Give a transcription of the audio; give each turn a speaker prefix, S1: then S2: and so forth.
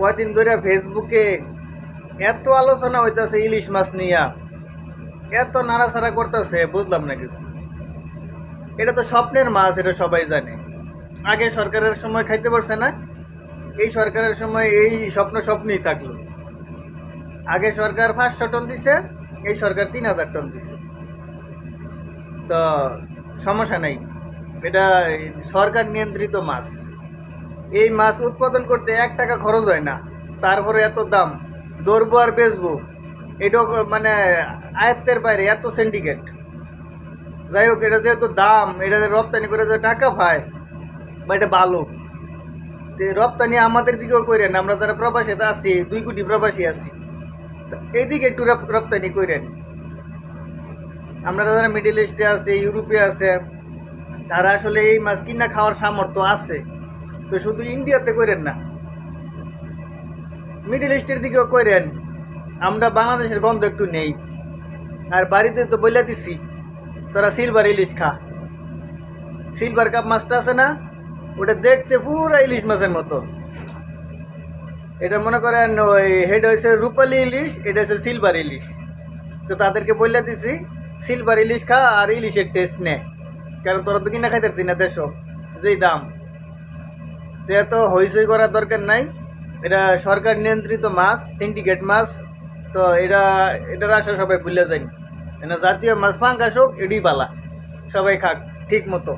S1: কয়দিন ধরে ফেসবুকে এত আলোচনা হইতাছে ইলিশ মাছ নিয়া, এত নাড়াচাড়া করতেছে, বুঝলাম না কিছু। এটা তো স্বপ্নের মাছ, এটা সবাই জানে। আগে সরকারের সময় খাইতে পারছে না, এই সরকারের সময় এই স্বপ্নই থাকলো। আগে সরকার 500 টন দিছে, এই সরকার 3000 টন দিছে। তো সমস্যা নাই, এটা সরকার নিয়ন্ত্রিত মাছ। এই মাছ উৎপাদন করতে 1 টাকা খরচ হয় না, তারপরে এত দাম। ধরবো আর বেচবো, এটাও মানে আয়ত্তের বাইরে, এত সিন্ডিকেট। যাই হোক, এটা যেহেতু দাম, এটা রপ্তানি করে যে টাকা পায়, বা এটা ভালো। রপ্তানি আমাদের দিকেও করেন, আমরা যারা প্রবাসীতে আছি, 2 কোটি প্রবাসী আছি, এইদিকে একটু রপ্তানি করেন। আমরা যারা মিডল ইস্টে আছে, ইউরোপে আছে, তারা আসলে এই মাছ কিনা খাওয়ার সামর্থ্য আছে, তো শুধু ইন্ডিয়াতে করেন না, মিডল ইস্টের দিকেও করেন। আমরা বাংলাদেশের গন্ধ একটু নেই। আর বাড়িতে তো বলে দিছি, তোরা সিলভার ইলিশ খা। সিলভার কাপ মাছটা আছে না, ওটা দেখতে পুরো ইলিশ মাছের মতো। এটা মনে করেন ওই হেড হয়েছে রূপালী ইলিশ, এটা হচ্ছে সিলভার ইলিশ। তো তাদেরকে বলে দিছি সিলভার ইলিশ খা, আর ইলিশের টেস্ট নে, কারণ তোরা তো কিনা খাইতে পারতি না, দেশ যেই দাম। তো এত হইচই করার দরকার নাই। এটা সরকার নিয়ন্ত্রিত মাছ, সিন্ডিকেট মাছ। তো এটার আশা সবাই ভুলে যায়নি। জাতীয় মাছ পাঙ্গাস হোক, এডি পালা, সবাই খাক ঠিক মতো।